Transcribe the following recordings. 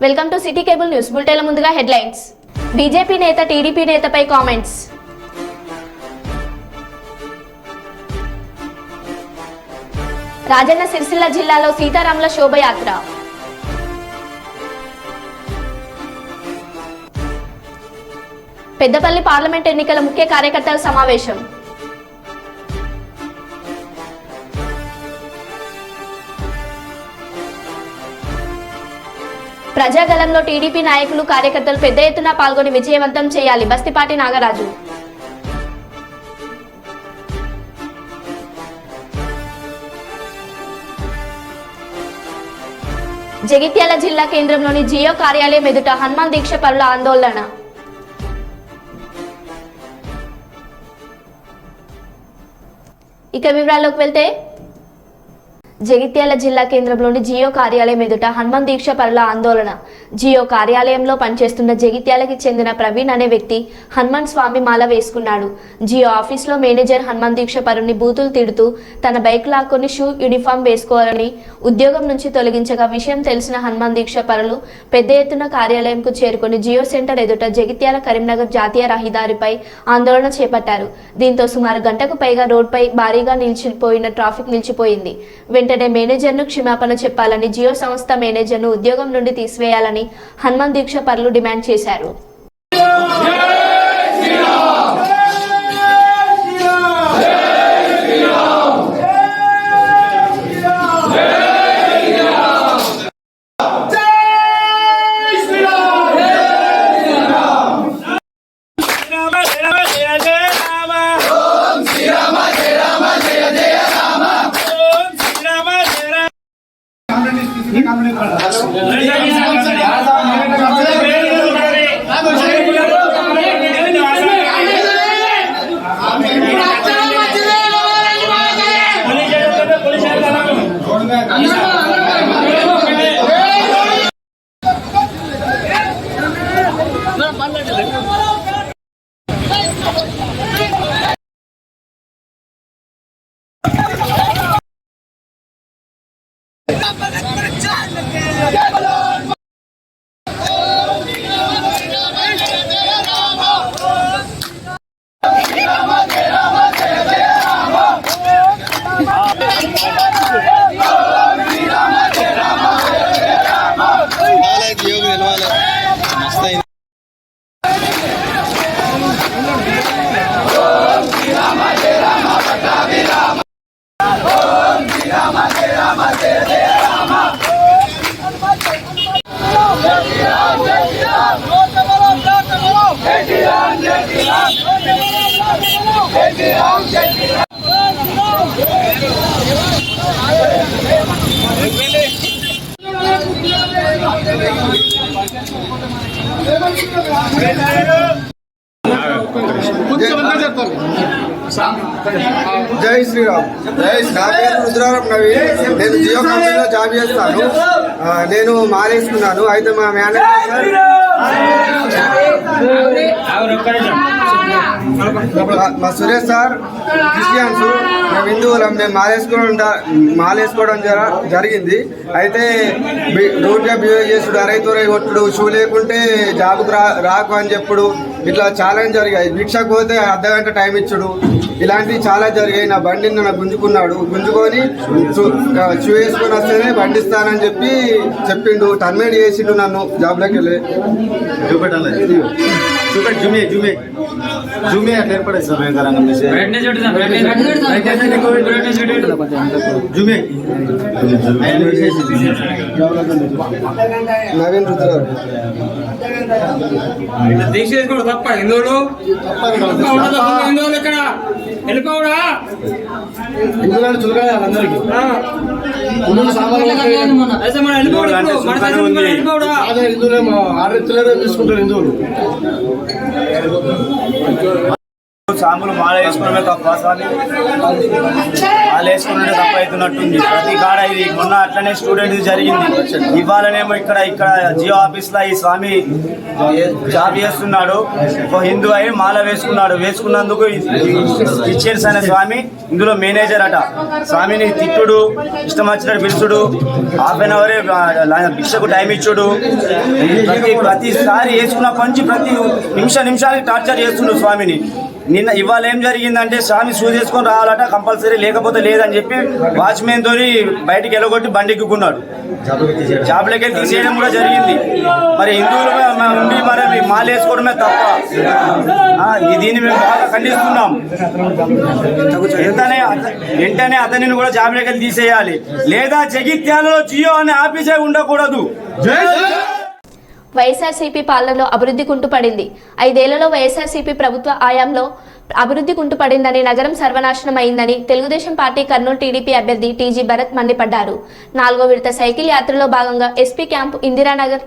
Welcome to city cable news bulletin. ముందుగా headlines. BJP నేత TDP నేతపై comments. Rajanna Sircilla జిల్లాలో సీతారాముల శోభయాత్ర. పెద్దపల్లి పార్లమెంట్ ఎన్నికల ముఖ్య కార్యకర్తల సమావేశం. ప్రజాగలంలో టీడీపీ నాయకులు కార్యకర్తలు పెద్ద ఎత్తున పాల్గొని విజయవంతం చేయాలి. బస్తిపాటి నాగరాజు. జగిత్యాల జిల్లా కేంద్రంలోని జియో కార్యాలయం ఎదుట హనుమాన్ దీక్ష పరుల ఆందోళన. ఇక వివరాల్లోకి వెళ్తే, జగిత్యాల జిల్లా కేంద్రంలోని జియో కార్యాలయం ఎదుట హనుమాన్ దీక్ష పరుల ఆందోళన. జియో కార్యాలయంలో పనిచేస్తున్న జగిత్యాలకి చెందిన ప్రవీణ్ అనే వ్యక్తి హనుమాన్ స్వామి మాల వేసుకున్నాడు. జియో ఆఫీస్లో మేనేజర్ హనుమాన్ దీక్ష పరుని బూతులు తిడుతూ తన బైక్ లాక్కొని షూ యూనిఫామ్ వేసుకోవాలని ఉద్యోగం నుంచి తొలగించగా విషయం తెలిసిన హనుమాన్ దీక్ష పరులు పెద్ద ఎత్తున కార్యాలయంకు చేరుకొని జియో సెంటర్ ఎదుట జగిత్యాల కరీంనగర్ జాతీయ రహదారిపై ఆందోళన చేపట్టారు. దీంతో సుమారు గంటకు పైగా రోడ్డుపై భారీగా నిలిచిపోయిన ట్రాఫిక్ నిలిచిపోయింది. వెంటనే మేనేజర్ను క్షమాపణ చెప్పాలని, జియో సంస్థ మేనేజర్ను ఉద్యోగం నుండి తీసివేయాలని హనుమాన్ దీక్ష పరులు డిమాండ్ చేశారు. జై శ్రీరామ్. నా పేరు రుద్రారం నవీన్. నేను జియో కంపెనీలో జాబ్ చేస్తాను. నేను మాలేసుకున్నాను. అయితే మా మేనేజర్ మా సురేష్ సార్ క్రిస్టియన్స్, మేము హిందువులం. మేము మాలేసుకోవడం జరిగింది. అయితే రూట్గా బిహేవ్ చేసుడు, అరైతురై కొట్టుడు, షూ లేకుంటే జాబుకు రాకు అని చెప్పుడు, ఇట్లా చాలా జరిగాయి. భిక్షకు పోతే అర్ధగంట టైం ఇచ్చుడు, ఇలాంటివి చాలా జరిగాయి. నా బండిని నన్ను గుంజుకొని షూ వేసుకొని వస్తేనే బండి ఇస్తానని చెప్పిండు. టర్మినేట్ చేసిండు నన్ను జాబ్లోకి వెళ్ళి. జూమే అట్లా ఏర్పడేది సార్. నవీన్ రుద్రారావు. దీక్ష చేసుకోవడం తప్ప హిందువులు ఇక్కడ వెళ్ళిపోవడా హిందువులను చులకాలి అందరికి. హిందువులు ఆర్డర్ తీసుకుంటారు హిందువులు. సాములు మాల వేసుకోవడమే తప్ప స్వామి, మాల వేసుకోవడమే తప్ప అవుతున్నట్టుంది ప్రతి కాడ. ఇది మొన్న అట్లనే స్టూడెంట్ జరిగింది. ఇవాళనేమో ఇక్కడ జియో ఆఫీస్లో ఈ స్వామి జాబ్ చేస్తున్నాడు. ఒక హిందూ అయి మాల వేసుకున్నందుకు క్రిస్టియన్స్ అనే స్వామి ఇందులో మేనేజర్ అట. స్వామిని తిట్టుడు, ఇష్టం వచ్చినట్టు పిలుచుడు, హాఫ్ అన్ అవరే భిక్షకు టైం ఇచ్చుడు, ప్రతిసారి వేసుకున్నప్పటి నుంచి ప్రతి నిమిషానికి టార్చర్ చేస్తుండు స్వామిని. ఇవాళ ఏం జరిగిందంటే స్వామి షూ చేసుకొని రావాలట కంపల్సరీ, లేకపోతే లేదని చెప్పి వాచ్మెన్ తోని బయటికి వెళ్ళగొట్టి బండి ఎక్కుకున్నాడు. జాబ్లకి తీసేయడం కూడా జరిగింది. మరి హిందువులు ఉండి మరి మాల వేసుకోవడమే తప్ప. దీన్ని మేము బాగా ఖండిస్తున్నాం. వెంటనే అతనిని కూడా జాబ్లకి తీసేయాలి, లేదా జగిత్యాలలో జియో అనే ఆఫీసే ఉండకూడదు. వైఎస్ఆర్సీపీ పాలనలో అభివృద్ధి కుంటుపడింది. 5 ఏళ్లలో వైఎస్ఆర్సీపీ ప్రభుత్వ హయాంలో అభివృద్ధి కుంటుపడిందని, నగరం సర్వనాశనం అయిందని తెలుగుదేశం పార్టీ కర్నూలు టీడీపీ అభ్యర్థి టీజీ భరత్ మండిపడ్డారు. 4వ విడత సైకిల్ యాత్రలో భాగంగా SP camp, Indiranagar,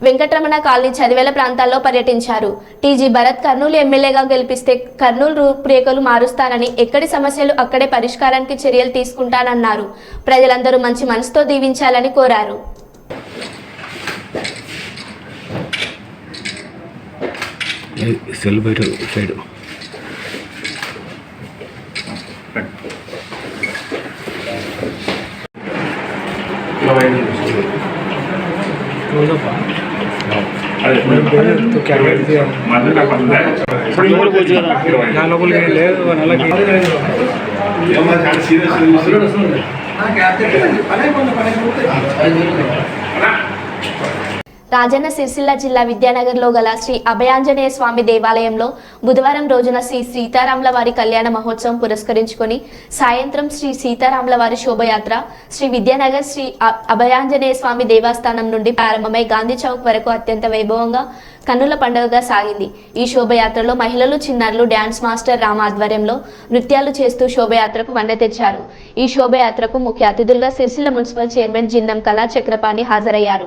Venkataramana colony, చదివేల ప్రాంతాల్లో పర్యటించారు. టీజీ భరత్ కర్నూలు ఎమ్మెల్యేగా గెలిపిస్తే కర్నూలు రూపురేఖలు మారుస్తానని, ఎక్కడి సమస్యలు అక్కడే పరిష్కారానికి చర్యలు తీసుకుంటానన్నారు. ప్రజలందరూ మంచి మనసుతో దీవించాలని కోరారు. సెల్ బయట సైడ్ రాజన్న సిరిసిల్ల జిల్లా విద్యానగర్లో గల శ్రీ అభయాంజనేయ స్వామి దేవాలయంలో బుధవారం రోజున శ్రీ సీతారాముల వారి కళ్యాణ మహోత్సవం పురస్కరించుకొని సాయంత్రం శ్రీ సీతారాముల వారి శోభయాత్ర శ్రీ విద్యానగర్ శ్రీ అభయాంజనేయ స్వామి దేవస్థానం నుండి ప్రారంభమై గాంధీ చౌక్ వరకు అత్యంత వైభవంగా కన్నుల పండుగగా సాగింది. ఈ శోభయాత్రలో మహిళలు, చిన్నారులు, డ్యాన్స్ మాస్టర్ రామ ఆధ్వర్యంలో నృత్యాలు చేస్తూ శోభయాత్రకు వండ తెచ్చారు. ఈ శోభయాత్రకు ముఖ్య అతిథులుగా సిరిసిల్ల మున్సిపల్ చైర్మన్ జిన్నం కళా చక్రపాణి హాజరయ్యారు.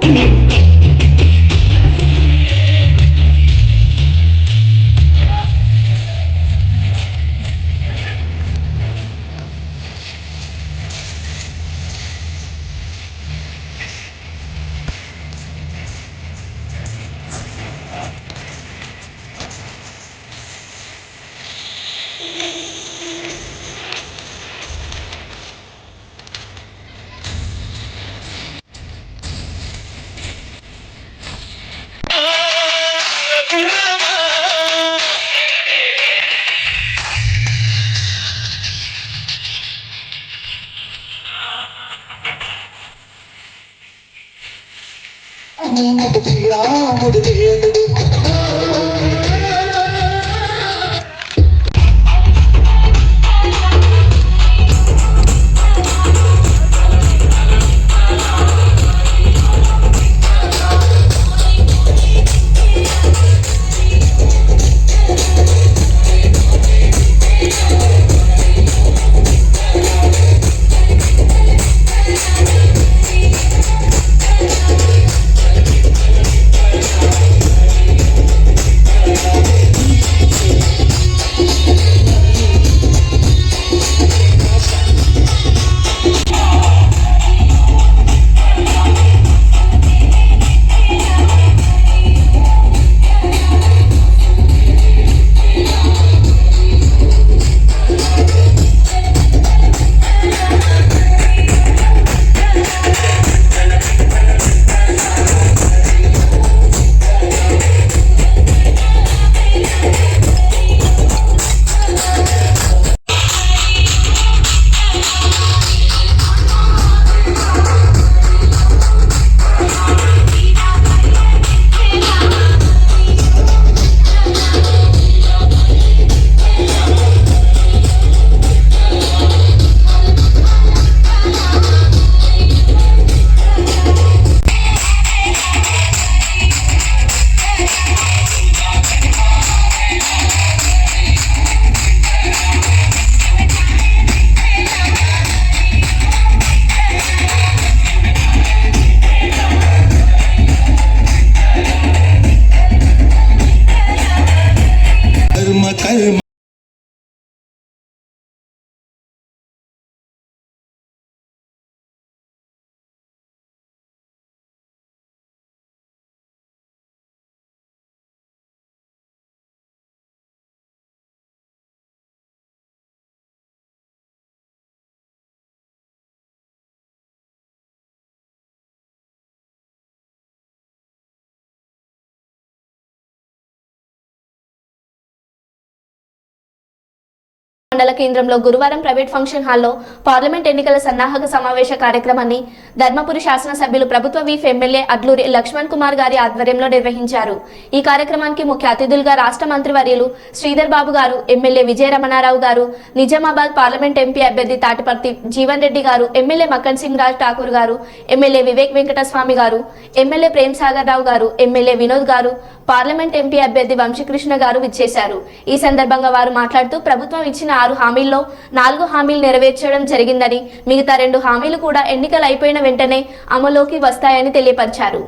మండల కేంద్రంలో గురువారం ప్రైవేట్ ఫంక్షన్ హాల్లో పార్లమెంట్ ఎన్నికల సన్నాహక సమావేశ కార్యక్రమాన్ని ధర్మపురి శాసనసభ్యులు ప్రభుత్వ వీఫ్ ఎమ్మెల్యే అడ్లూరి లక్ష్మణ్ కుమార్ గారి ఆధ్వర్యంలో నిర్వహించారు. ఈ కార్యక్రమానికి ముఖ్య అతిథులుగా రాష్ట్ర మంత్రివర్యులు శ్రీధర్ బాబు గారు, ఎమ్మెల్యే విజయ రమణారావు గారు, నిజామాబాద్ పార్లమెంట్ ఎంపీ అభ్యర్థి తాటిపర్తి జీవన్ రెడ్డి గారు, ఎమ్మెల్యే మక్కన్ సింగ్ రాజ్ ఠాకూర్ గారు, ఎమ్మెల్యే వివేక్ వెంకటస్వామి గారు, ఎమ్మెల్యే ప్రేమ్ సాగర్ రావు గారు, ఎమ్మెల్యే వినోద్ గారు, పార్లమెంట్ ఎంపీ అభ్యర్థి వంశీకృష్ణ గారు విచ్చేశారు. ఈ సందర్భంగా వారు మాట్లాడుతూ ప్రభుత్వం ఇచ్చిన 6 హామీల్లో 4 హామీలు నెరవేర్చడం జరిగిందని, మిగతా 2 హామీలు కూడా ఎన్నికలు అయిపోయిన వెంటనే అమలులోకి వస్తాయని తెలియపరిచారు.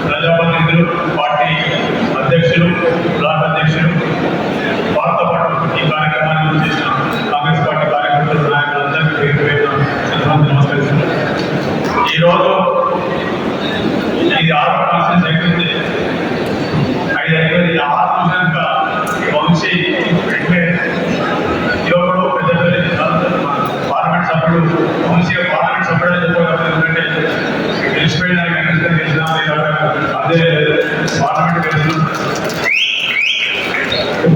ప్రజాప్రతినిధులు, పార్టీ అధ్యక్షులు, బ్లాక్ అధ్యక్షులు, వారితో పాటు ఈ కార్యక్రమాన్ని చేసిన కాంగ్రెస్ పార్టీ కార్యకర్తలు, నాయకులందరికీ పేరు పేరున నమస్కరిస్తున్నారు. ఈరోజు ఇది 6వ కాన్ఫరెన్స్ అయిపోయింది. 5 అయిపోయింది. 6 చూసాక వంశీ యువకుడు పెద్ద పార్లమెంట్ సభ్యుడు వంశీ పార్లమెంట్ సభ్యుడు చెప్పగలరు. ఎందుకంటే గెలిచిపోయినారు, గెలిచిన అదే పార్లమెంట్ గెలిచిన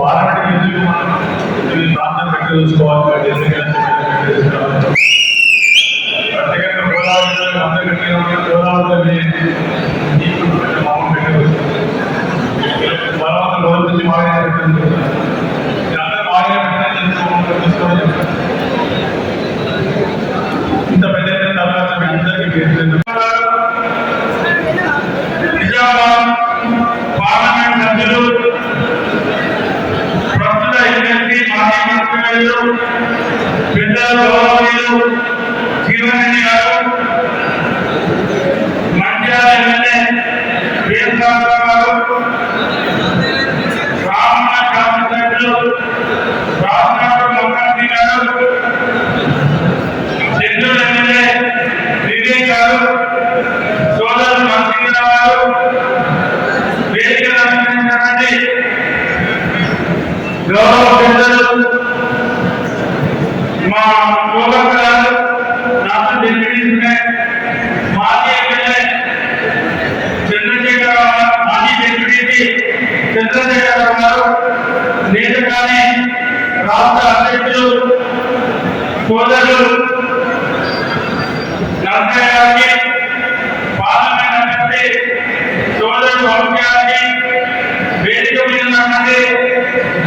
పార్లమెంట్ గెలిచి మనం ప్రాంతం పెట్టి చూసుకోవాలి. ప్రత్యేకంగా గోదావరి గోదావరి మామూలు పెట్టి తర్వాత రోజు నుంచి మాగా పెట్టింది. అందరూ మాగా పెట్టిన ఇంత పెద్ద అవకాశం అందరికీ నిజామాబాద్ పార్లమెంట్ సభ్యులు, ప్రస్తుత ఎమ్మెల్సీ, మాజీ మంత్రివర్యులు, పెద్దలు, గౌరవనీయులు జీవన్ రెడ్డి గారు, మండ్యాల ఎమ్మెల్యే ప్రేమ్ సాగర్ గారు, రామన్న శాసనసభ్యులు రాష్ట్ర ముఖ్యమంత్రి గారు, చెన్నూరు ఎమ్మెల్యే వివేక్ గారు, సోదరు మంత్రిరావు గారు, వేదిక అలంకరించినటువంటి గౌరవ పెద్దలు, మా యువకులు, రాష్ట్ర డిప్యూటీ మాజీ ఎమ్మెల్యే చంద్రశేఖర్, మాజీ డిప్యూటీ చంద్రశేఖర్ గారు, నేతగానే రాష్ట్ర అధ్యక్షులు సోదరులు నరసయ్య గారికి, పార్లమెంట్ అభ్యర్థి సోదరుడు వంశీ గారికి, వేదిక మీద ఉన్నటువంటి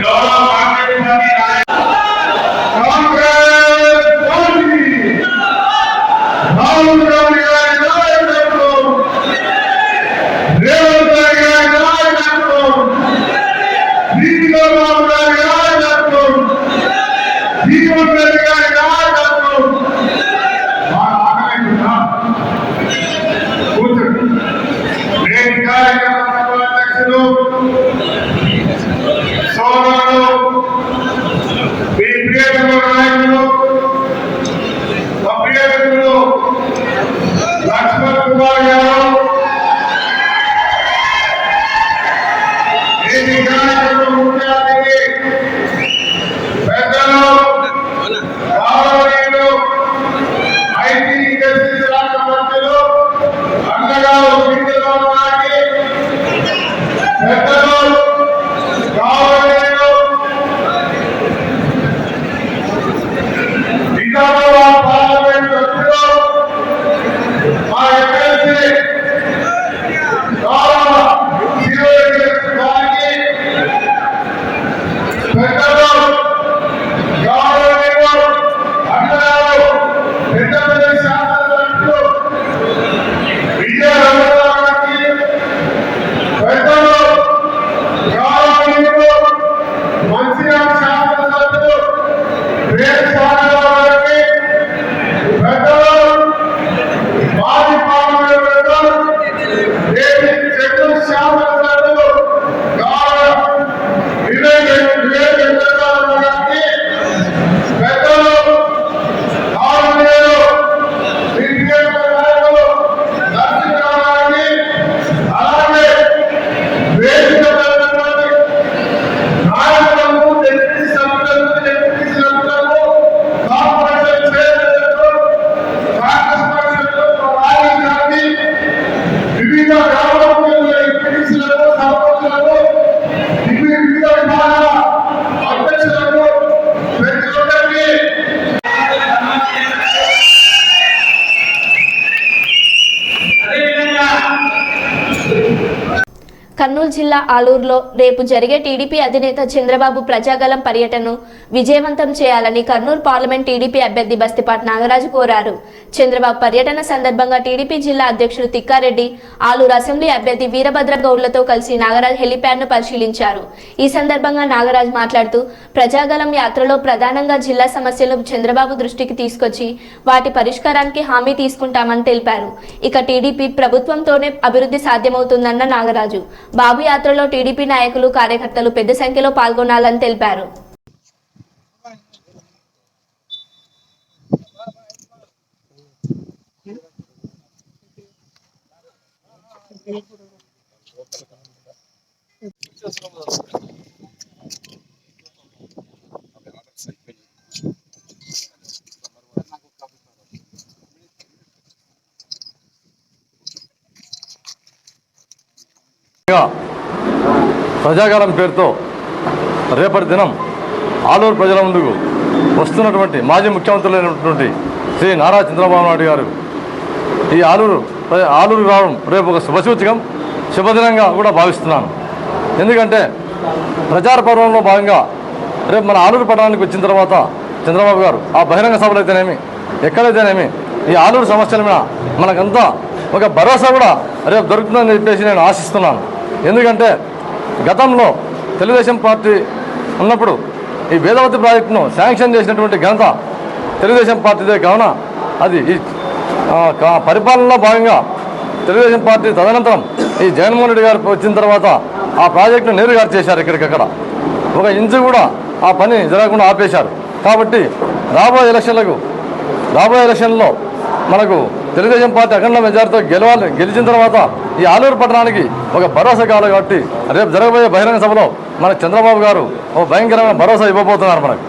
గౌరవ కాంగ్రెస్ పార్టీ లక్ష్మణ్ కుమార్ గారు, ఈ కార్యక్రమం ముఖ్య అతిథి పెద్దలు, గౌరవనీయులు, ఐటీ ఇండస్ట్రీస్ రాష్ట్ర మంత్రులు, అండగారు శ్రీధర్బాబు గారికి, పెద్దలు, గౌరవనీయులు, నిజామాబాద్ పార్లమెంట్ సభ్యులు, మా ఎమ్మెల్సీ గౌరవ జీవన్ రెడ్డి గారికి, కర్నూలు జిల్లా ఆలూరులో రేపు జరిగే టీడీపీ అధినేత చంద్రబాబు ప్రజాగలం పర్యటనను విజయవంతం చేయాలని కర్నూలు పార్లమెంట్ టీడీపీ అభ్యర్థి బస్తిపాటి నాగరాజు కోరారు. చంద్రబాబు పర్యటన సందర్భంగా టీడీపీ జిల్లా అధ్యక్షుడు తిక్కారెడ్డి, ఆలూరు అసెంబ్లీ అభ్యర్థి వీరభద్ర గౌడ్లతో కలిసి నాగరాజు హెలిప్యాడ్ను పరిశీలించారు. ఈ సందర్భంగా నాగరాజు మాట్లాడుతూ ప్రజాగలం యాత్రలో ప్రధానంగా జిల్లా సమస్యలను చంద్రబాబు దృష్టికి తీసుకొచ్చి వాటి పరిష్కారానికి హామీ తీసుకుంటామని తెలిపారు. ఇక టీడీపీ ప్రభుత్వంతోనే అభివృద్ధి సాధ్యమవుతుందన్న నాగరాజు బాబు యాత్రలో టీడీపీ నాయకులు, కార్యకర్తలు పెద్ద సంఖ్యలో పాల్గొనాలని తెలిపారు. ప్రజాగలం పేరుతో రేపటి దినం ఆలూరు ప్రజల ముందుకు వస్తున్నటువంటి మాజీ ముఖ్యమంత్రులైనటువంటి శ్రీ నారా చంద్రబాబు నాయుడు గారు ఈ ఆలూరు రావడం రేపు ఒక శుభసూచకం, శుభదినంగా కూడా భావిస్తున్నాను. ఎందుకంటే ప్రచార పర్వంలో భాగంగా రేపు మన ఆలూరు పట్టణానికి వచ్చిన తర్వాత చంద్రబాబు గారు ఆ బహిరంగ సభలు అయితేనేమి, ఎక్కడైతేనేమి ఈ ఆలూరు సమస్యల మీద మనకంతా ఒక భరోసా కూడా రేపు దొరుకుతుందని చెప్పేసి నేను ఆశిస్తున్నాను. ఎందుకంటే గతంలో తెలుగుదేశం పార్టీ ఉన్నప్పుడు ఈ వేదవతి ప్రాజెక్టును శాంక్షన్ చేసినటువంటి ఘనత తెలుగుదేశం పార్టీదే కావున అది ఈ పరిపాలనలో భాగంగా తెలుగుదేశం పార్టీ తదనంతరం ఈ జగన్మోహన్ రెడ్డి గారు వచ్చిన తర్వాత ఆ ప్రాజెక్టును నేరుగా చేశారు. ఇక్కడికక్కడ ఒక ఇంచు కూడా ఆ పని జరగకుండా ఆపేశారు. కాబట్టి రాబోయే ఎలక్షన్లో మనకు తెలుగుదేశం పార్టీ అఖండ మెజార్టీతో గెలిచిన తర్వాత ఈ ఆలూరు పట్టణానికి ఒక భరోసా కావాలి. కాబట్టి రేపు జరగబోయే బహిరంగ సభలో మన చంద్రబాబు గారు ఒక భయంకరమైన భరోసా ఇవ్వబోతున్నారు. మనకు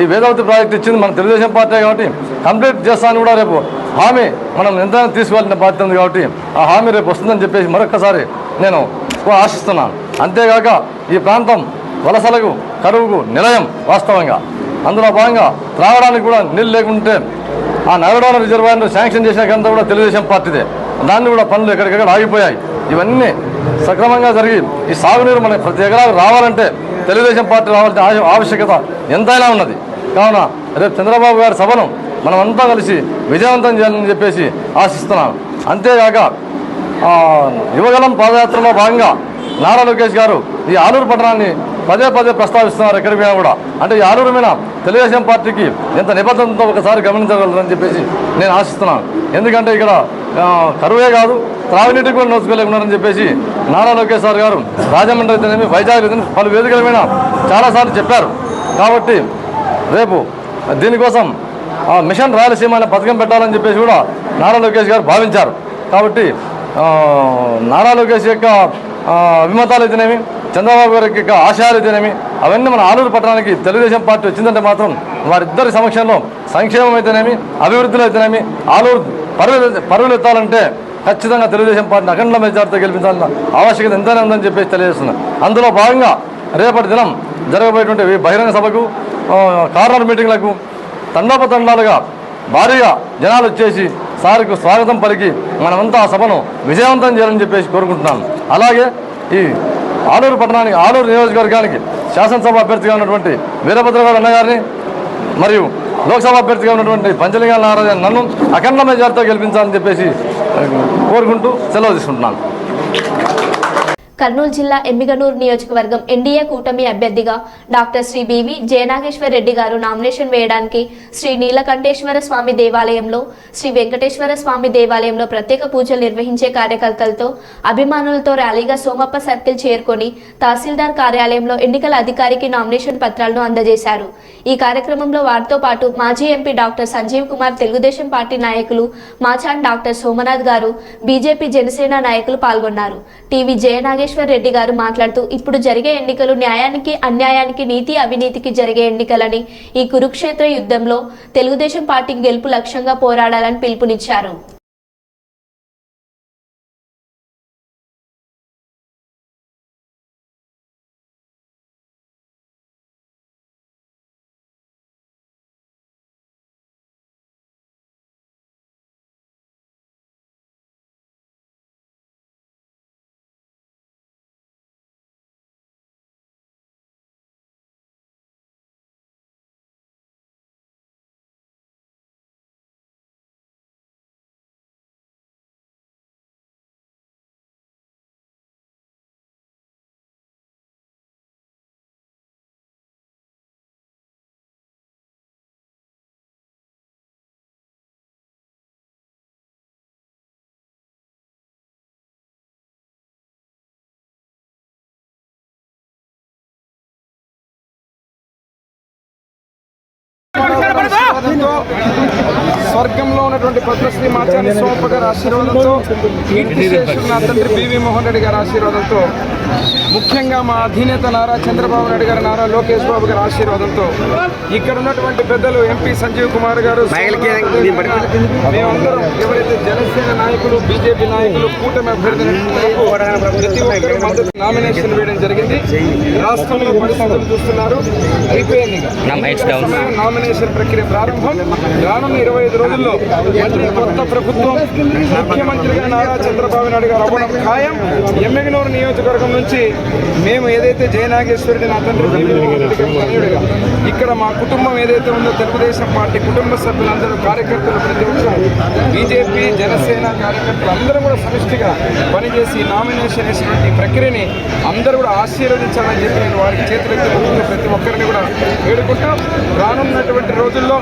ఈ వేదవతి ప్రాజెక్టు ఇచ్చింది మన తెలుగుదేశం పార్టీ కాబట్టి కంప్లీట్ చేస్తాను కూడా రేపు హామీ మనం ఎంతైనా తీసుకోవాల్సిన బాధ్యత ఉంది. కాబట్టి ఆ హామీ రేపు వస్తుందని చెప్పేసి మరొకసారి నేను ఆశిస్తున్నాను. అంతేగాక ఈ ప్రాంతం వలసలకు, కరువుకు నిలయం వాస్తవంగా. అందులో భాగంగా త్రాగడానికి కూడా నీళ్ళు లేకుంటే ఆ నగరడోన రిజర్వాయర్ను శాంక్షన్ చేసిన ఘనత కూడా తెలుగుదేశం పార్టీదే. దాన్ని కూడా పనులు ఎక్కడికెక్కడ ఆగిపోయాయి. ఇవన్నీ సక్రమంగా జరిగి ఈ సాగునీరు మనకి ప్రతి ఎకరాకు రావాలంటే తెలుగుదేశం పార్టీ రావాల్సిన ఆవశ్యకత ఎంతైనా ఉన్నది. కావున రేపు చంద్రబాబు గారి సభను మనమంతా కలిసి విజయవంతం చేయాలని చెప్పేసి ఆశిస్తున్నాను. అంతేగాక యువగలం పాదయాత్రలో భాగంగా నారా లోకేష్ గారు ఈ ఆలూరు పట్టణాన్ని పదే ప్రస్తావిస్తున్నారు ఎక్కడికి పోయినా కూడా. అంటే ఈ ఆలూరు మీద తెలుగుదేశం పార్టీకి ఎంత నిబద్ధతతో ఒకసారి గమనించగలరని చెప్పేసి నేను ఆశిస్తున్నాను. ఎందుకంటే ఇక్కడ కరువే కాదు, త్రాగునీటికి కూడా నోచుకోలేకున్నారని చెప్పేసి నారా లోకేష్ గారు రాజమండ్రి అయితేనేమి, వైజాగ్ అయితేనేమి పలు వేదికల మీద చాలాసార్లు చెప్పారు. కాబట్టి రేపు దీనికోసం మిషన్ రాయలసీమ అనే పథకం పెట్టాలని చెప్పేసి కూడా నారా లోకేష్ గారు భావించారు. కాబట్టి నారా లోకేష్ యొక్క అభిమతాలు అయితేనేమి, చంద్రబాబు గారి యొక్క ఆశయాలు అయితేనేమి, అవన్నీ మన ఆలూరు పట్టణానికి తెలుగుదేశం పార్టీ వచ్చిందంటే మాత్రం వారిద్దరి సమక్షంలో సంక్షేమం అయితేనేమి, అభివృద్ధిలో అయితేనేమి ఆలూరు పరుగులు ఎత్తాలంటే ఖచ్చితంగా తెలుగుదేశం పార్టీని అఖండ మెజార్టీతో గెలిపించాలన్న ఆవశ్యకత ఎంతైనా ఉందని చెప్పేసి తెలియజేస్తున్నారు. అందులో భాగంగా రేపటి దినం జరగబోయేటువంటి బహిరంగ సభకు, కార్నర్ మీటింగ్లకు తండోపతండాలుగా భారీగా జనాలు వచ్చేసి సార్కు స్వాగతం పలికి మనమంతా ఆ సభను విజయవంతం చేయాలని చెప్పేసి కోరుకుంటున్నాను. అలాగే ఈ ఆలూరు పట్టణానికి, ఆలూరు నియోజకవర్గానికి శాసనసభ అభ్యర్థిగా ఉన్నటువంటి వీరభద్రగౌడ్ అన్నగారిని మరియు లోక్సభ అభ్యర్థిగా ఉన్నటువంటి పంచలింగాల నారాయణ నన్ను అఖండ మెజార్టీతో గెలిపించాలని చెప్పేసి కోరుకుంటూ సెలవు తీసుకుంటున్నాను. కర్నూలు జిల్లా ఎమ్మిగనూరు నియోజకవర్గం ఎన్డీఏ కూటమి అభ్యర్థిగా డాక్టర్ శ్రీ బివి జయనాగేశ్వర్ రెడ్డి గారు నామినేషన్ వేయడానికి శ్రీ నీలకంఠేశ్వర స్వామి దేవాలయంలో, శ్రీ వెంకటేశ్వర స్వామి దేవాలయంలో ప్రత్యేక పూజలు నిర్వహించే కార్యకర్తలతో, అభిమానులతో ర్యాలీగా సోమప్ప సర్కిల్ చేరుకొని తహసీల్దార్ కార్యాలయంలో ఎన్నికల అధికారికి నామినేషన్ పత్రాలను అందజేశారు. ఈ కార్యక్రమంలో వారితో పాటు మాజీ MP doctor Sanjeev Kumar, Telugu Desam party నాయకులు మాచాన్ డాక్టర్ సోమనాథ్ గారు, బీజేపీ జనసేన నాయకులు పాల్గొన్నారు. టీవీ జయనాగేశ్వర్ రెడ్డి గారు మాట్లాడుతూ ఇప్పుడు జరిగే ఎన్నికలు న్యాయానికి, అన్యాయానికి, నీతి అవినీతికి జరిగే ఎన్నికలని, ఈ కురుక్షేత్ర యుద్ధంలో తెలుగుదేశం పార్టీకి గెలుపు లక్ష్యంగా పోరాడాలని పిలుపునిచ్చారు. స్వర్గంలో ఉన్నటువంటి పద్మశ్రీ మాచార్య స్వామి గారి ఆశీర్వాదంతో, కీర్తిశేషులు నా తండ్రి బివి మోహన్ రెడ్డి గారి ఆశీర్వాదంతో, ముఖ్యంగా మా అధినేత నారా చంద్రబాబు నాయుడు గారు, నారా లోకేష్ బాబు గారి ఆశీర్వాదంతో, ఇక్కడ ఉన్నటువంటి పెద్దలు ఎంపీ సంజీవ్ కుమార్ గారు, మేమందరం ఎవరైతే జనసేన నాయకులు, బీజేపీ నాయకులు, కూటమి అభ్యర్థి ప్రతి ఒక్కరు మద్దతు నామినేషన్ వేయడం జరిగింది. రాష్ట్రంలో పరిస్థితులు చూస్తున్నారు, అయిపోయింది. నామినేషన్ ప్రక్రియ ప్రారంభం. రానున్న 25 రోజుల్లో మళ్ళీ కొత్త ప్రభుత్వం, ముఖ్యమంత్రిగా నారా చంద్రబాబు నాయుడు గారు అవ్వడం ఖాయం. ఎమ్మెగనూరు నియోజకవర్గం నుంచి మేము ఏదైతే జయనాగేశ్వరుడి నా తండ్రి తనయుడిగా ఇక్కడ మా కుటుంబం ఏదైతే ఉందో, తెలుగుదేశం పార్టీ కుటుంబ సభ్యులందరూ, కార్యకర్తలు ప్రతి ఒక్కరు, బీజేపీ జనసేన కార్యకర్తలు అందరూ కూడా సమిష్టిగా పనిచేసి నామినేషన్ వేసినటువంటి ప్రక్రియని అందరూ కూడా ఆశీర్వదించాలని చెప్పి నేను వారికి చేతులెత్తి ప్రతి ఒక్కరిని కూడా వేడుకుంటూ, రానున్నటువంటి రోజుల్లో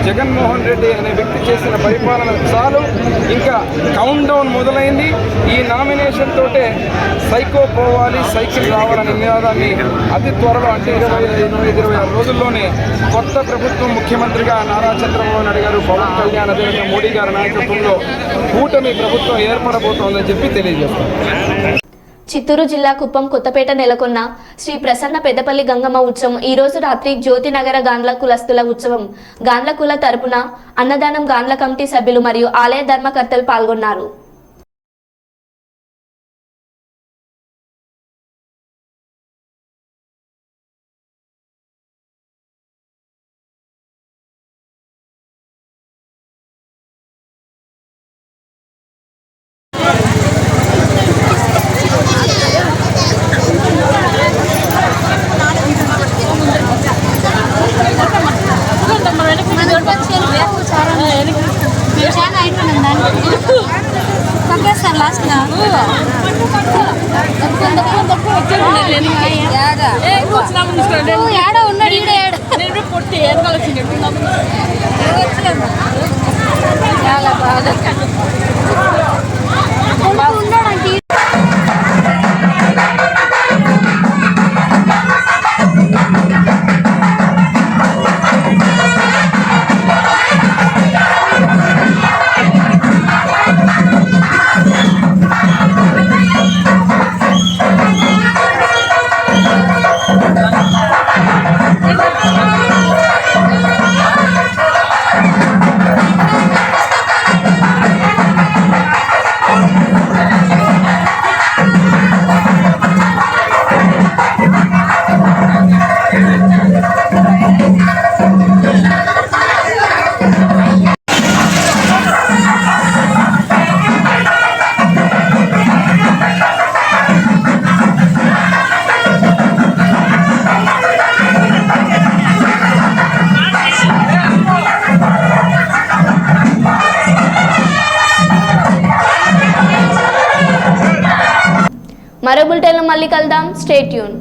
జగన్మోహన్ రెడ్డి అనే వ్యక్తి చేసిన పరిపాలన చాలు, ఇంకా కౌంట్ డౌన్ మొదలైంది. ఈ నామినేషన్ తోటే సైకో పోవాలి, సైకిల్ రావాలనే నినాదాన్ని అతి త్వరలో, అంటే 25-26 రోజుల్లోనే కొత్త ప్రభుత్వం, ముఖ్యమంత్రిగా నారా చంద్రబాబు నాయుడు గారు, పవన్ కళ్యాణ్, అదేవిధంగా మోడీ గారి నాయకత్వంలో కూటమి ప్రభుత్వం ఏర్పడబోతోందని చెప్పి తెలియజేస్తాం. చిత్తూరు జిల్లా కుప్పం కొత్తపేట నెలకొన్న శ్రీ ప్రసన్న పెద్దపల్లి గంగమ్మ ఉత్సవం ఈ రోజు రాత్రి జ్యోతినగర గాండ్ల కులస్తుల ఉత్సవం. గాండ్ల కుల తరపున అన్నదానం గాండ్ల కమిటీ సభ్యులు మరియు ఆలయ ధర్మకర్తలు పాల్గొన్నారు. మరో బులెటిన్లో మళ్ళీ కలుద్దాం. Stay tune.